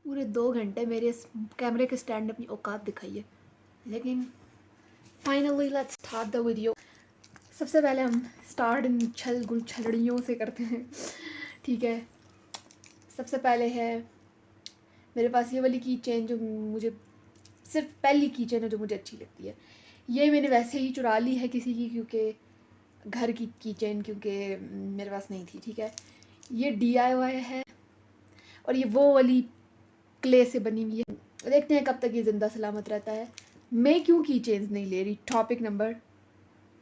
पूरे 2 घंटे मेरे इस कैमरे के स्टैंड ने अपनी औकात दिखाई है, लेकिन finally let's start the video. सबसे पहले हम स्टार्ट इन छल गुल छलड़ियों से करते हैं, ठीक है। सबसे पहले है मेरे पास ये वाली की चेन जो मुझे सिर्फ पहली की चेन है जो मुझे अच्छी लगती है। ये मैंने वैसे ही चुरा ली है किसी की, क्योंकि घर की चेन, क्योंकि मेरे पास नहीं थी, ठीक है। ये DIY है और ये वो वाली क्ले से बनी हुई है। देखते हैं कब तक ये ज़िंदा सलामत रहता है। मैं क्यों की चेन्स नहीं ले रही, टॉपिक नंबर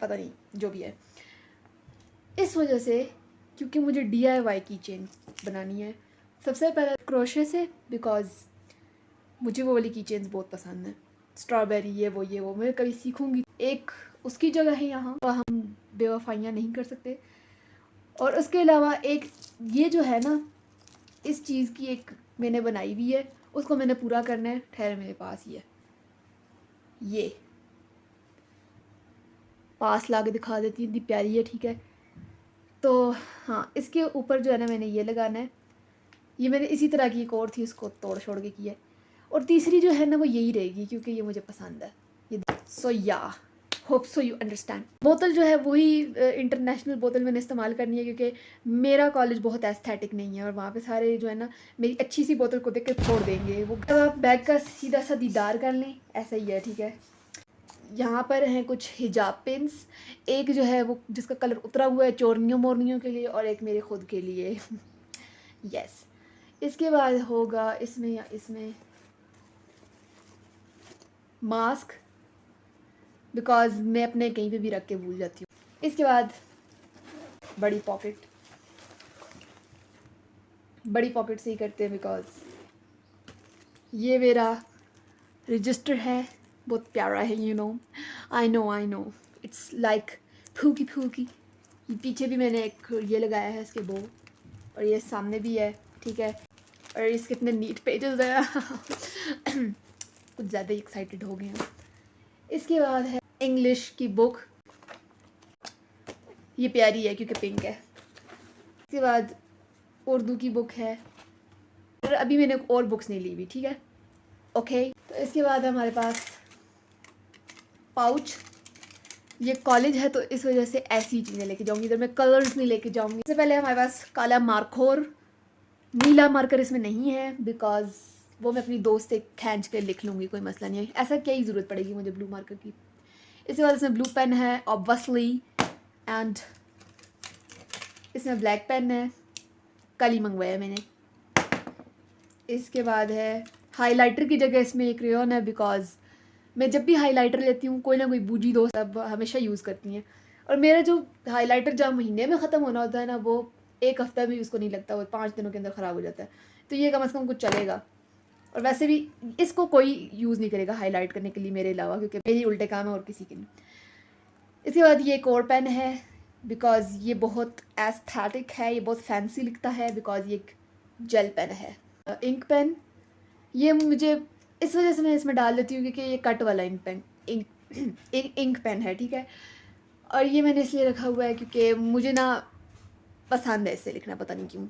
पता नहीं, जो भी है, इस वजह से क्योंकि मुझे DIY की चेन बनानी है। सबसे पहले क्रोशे से, बिकॉज मुझे वो वाली की चेन्स बहुत पसंद है। स्ट्रॉबेरी ये वो मैं कभी सीखूंगी। एक उसकी जगह है यहाँ, वह हम बेवफाइयाँ नहीं कर सकते। और उसके अलावा एक ये जो है ना, इस चीज़ की एक मैंने बनाई हुई है, उसको मैंने पूरा करना है। ठहर, मेरे पास ये पास ला के दिखा देती हूँ, इतनी प्यारी है, ठीक है। तो हाँ, इसके ऊपर जो है ना मैंने ये लगाना है। ये मैंने इसी तरह की एक और थी, उसको तोड़ छोड़ के किया है। और तीसरी जो है ना वो यही रहेगी, क्योंकि ये मुझे पसंद है। ये सो या होप सो यू अंडरस्टैंड। बोतल जो है वही इंटरनेशनल बोतल मैंने इस्तेमाल करनी है, क्योंकि मेरा कॉलेज बहुत एस्थेटिक नहीं है और वहाँ पे सारे जो है ना मेरी अच्छी सी बोतल को देख के छोड़ देंगे। वो आप बैग का सीधा सा दीदार कर लें, ऐसा ही है, ठीक है। यहाँ पर हैं कुछ हिजाब पिन्स, एक जो है वो जिसका कलर उतरा हुआ है चोरनियों मोरनियों के लिए, और एक मेरे खुद के लिए। यस। इसके बाद होगा इसमें या इसमें मास्क, बिकॉज मैं अपने कहीं पे भी रख के भूल जाती हूँ। इसके बाद बड़ी पॉकेट से ही करते हैं, बिकॉज ये मेरा रजिस्टर है, बहुत प्यारा है, you know. I know it's like फूकी। ये पीछे भी मैंने एक ये लगाया है इसके बो, और ये सामने भी है, ठीक है। और इसके कितने नीट पेजेस हैं। कुछ ज़्यादा ही एक्साइटेड हो गए हैं। इसके बाद है इंग्लिश की बुक, ये प्यारी है क्योंकि पिंक है। इसके बाद उर्दू की बुक है, और अभी मैंने और बुक्स नहीं ली हुई, ठीक है, ओके। तो इसके बाद हमारे पास पाउच। ये कॉलेज है तो इस वजह से ऐसी चीज़ें लेके जाऊंगी, इधर मैं कलर्स नहीं लेके जाऊंगी। सबसे पहले हमारे पास काला मार्कर, नीला मार्कर इसमें नहीं है, बिकॉज वो मैं अपनी दोस्त से खींच कर लिख लूँगी, कोई मसला नहीं है। ऐसा क्या ही ज़रूरत पड़ेगी मुझे ब्लू मार्कर की। इसके बाद इसमें ब्लू पेन है ऑब्वियसली, एंड इसमें ब्लैक पेन है, कल ही मंगवाया मैंने। इसके बाद है हाइलाइटर की जगह इसमें एक क्रेयॉन है, बिकॉज मैं जब भी हाइलाइटर लेती हूँ कोई ना कोई बूजी दोस्त अब हमेशा यूज़ करती हैं, और मेरा जो हाइलाइटर जब महीने में ख़त्म होना होता है ना, वो एक हफ्ता भी उसको नहीं लगता, वो 5 दिनों के अंदर ख़राब हो जाता है। तो ये कम से कम कुछ चलेगा, और वैसे भी इसको कोई यूज़ नहीं करेगा हाईलाइट करने के लिए मेरे अलावा, क्योंकि मेरी उल्टे काम है और किसी के नहीं। इसके बाद ये एक और पेन है, बिकॉज ये बहुत एस्थेटिक है, ये बहुत फैंसी लिखता है, बिकॉज ये एक जेल पेन है। इंक पेन, ये मुझे इस वजह से मैं इसमें डाल देती हूँ क्योंकि ये कट वाला इंक पेन है, ठीक है। और ये मैंने इसलिए रखा हुआ है क्योंकि मुझे ना पसंद है इससे लिखना, पता नहीं क्यों,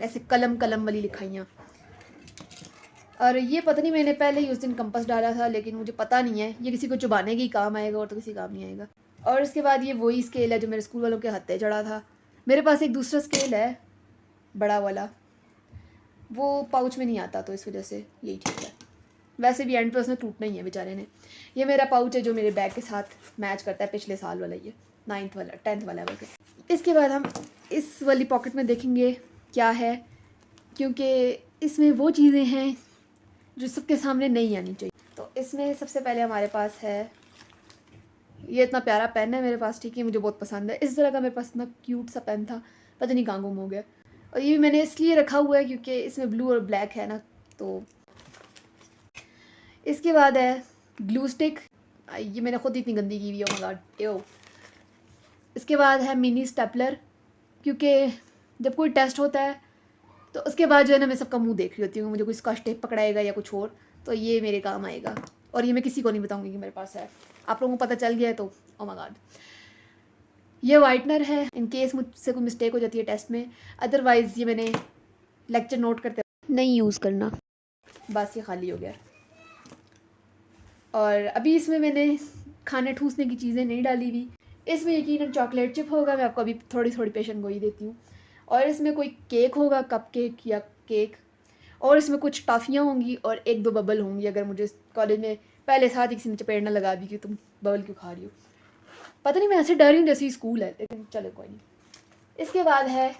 ऐसे कलम वाली लिखाइयाँ। और ये पता नहीं, मैंने पहले ही उस दिन कंपास डाला था, लेकिन मुझे पता नहीं है, ये किसी को चुबाने के ही काम आएगा और तो किसी काम नहीं आएगा। और इसके बाद ये वही स्केल है जो मेरे स्कूल वालों के हत्थे चढ़ा था। मेरे पास एक दूसरा स्केल है बड़ा वाला, वो पाउच में नहीं आता, तो इस वजह से यही ठीक है। वैसे भी एंड पे उसने टूटना ही है बेचारे ने। ये मेरा पाउच है जो मेरे बैग के साथ मैच करता है, पिछले साल वाला, ये 9th वाला 10th वाला वैसे। इसके बाद हम इस वाली पॉकेट में देखेंगे क्या है, क्योंकि इसमें वो चीज़ें हैं जो सबके सामने नहीं आनी चाहिए। तो इसमें सबसे पहले हमारे पास है ये इतना प्यारा पेन है मेरे पास, ठीक है, मुझे बहुत पसंद है। इस तरह का मेरे पास इतना क्यूट सा पेन था, पता नहीं कहाँ गुम हो गया। और ये भी मैंने इसलिए रखा हुआ है क्योंकि इसमें ब्लू और ब्लैक है ना, तो। इसके बाद है ग्लू स्टिक, ये मैंने खुद इतनी गंदी की हुई है, ओह माय गॉड, एओ। इसके बाद है मिनी स्टेपलर, क्योंकि जब कोई टेस्ट होता है तो उसके बाद जो है ना मैं सबका मुंह देख रही होती हूँ, मुझे कोई स्कॉच टेप पकड़ाएगा या कुछ और, तो ये मेरे काम आएगा। और ये मैं किसी को नहीं बताऊंगी कि मेरे पास है, आप लोगों को पता चल गया है तो ओह माय गॉड। ये वाइटनर है, इन केस मुझसे कोई मिस्टेक हो जाती है टेस्ट में, अदरवाइज़ ये मैंने लेक्चर नोट करते नहीं यूज़ करना। बस ये खाली हो गया। और अभी इसमें मैंने खाने ठूसने की चीज़ें नहीं डाली हुई। इसमें यकीनन चॉकलेट चिप होगा, मैं आपको अभी थोड़ी थोड़ी पेशन गोई देती हूँ। और इसमें कोई केक होगा, कप केक या केक। और इसमें कुछ टॉफ़ियाँ होंगी और एक दो बबल होंगी, अगर मुझे कॉलेज में पहले साथ ही किसी ने चपेट ना लगा दी कि तुम बबल क्यों खा रही हो। पता नहीं, मैं ऐसे डर रही हूँ जैसे ही स्कूल है, लेकिन चलो कोई नहीं। इसके बाद है,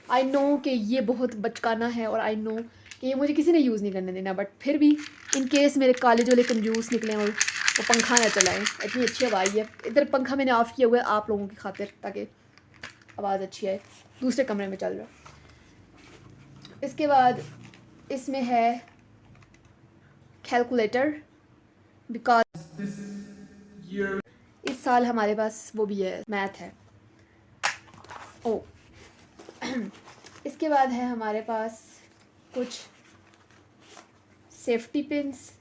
आई नो कि ये बहुत बचकाना है और आई नो कि ये मुझे किसी ने यूज़ नहीं करने देना, बट फिर भी इन केस मेरे कॉलेज वाले कंजूस निकले और वो पंखा ना चलाएं। इतनी अच्छी हवा आई है। इधर पंखा मैंने ऑफ़ किया हुआ है आप लोगों की खातिर, ताकि आवाज़ अच्छी आए। दूसरे कमरे में चल रहा। इसके बाद इसमें है कैलकुलेटर, बिकॉज इस साल हमारे पास वो भी है, मैथ है। ओ इसके बाद है हमारे पास कुछ सेफ्टी पिन्स।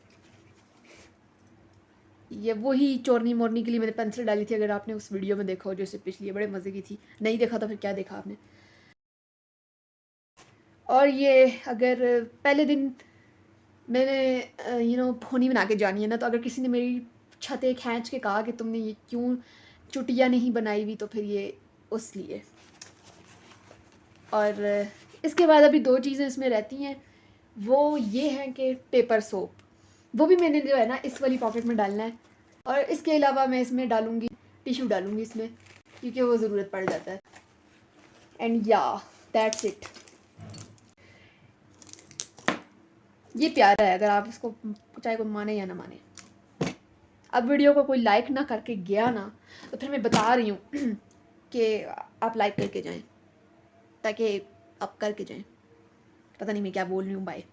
ये वही चोरनी मोरनी के लिए मैंने पेंसिल डाली थी, अगर आपने उस वीडियो में देखा हो जो इससे पिछली, बड़े मज़े की थी। नहीं देखा तो फिर क्या देखा आपने। और ये अगर पहले दिन मैंने फोनी बना के जानी है ना, तो अगर किसी ने मेरी छतें खींच के कहा कि तुमने ये क्यों चुटिया नहीं बनाई हुई, तो फिर ये उस लिए। और इसके बाद अभी दो चीज़ें इसमें रहती हैं, वो ये हैं कि पेपर सोप, वो भी मैंने जो है ना इस वाली पॉकेट में डालना है। और इसके अलावा मैं इसमें डालूँगी टिश्यू डालूँगी इसमें, क्योंकि वो ज़रूरत पड़ जाता है। एंड या दैट्स इट। ये प्यारा है, अगर आप इसको चाहे कोई माने या ना माने। अब वीडियो को कोई लाइक ना करके गया ना, तो फिर मैं बता रही हूँ कि आप लाइक करके जाएं, ताकि आप करके जाएं। पता नहीं मैं क्या बोल रही हूँ, बाय।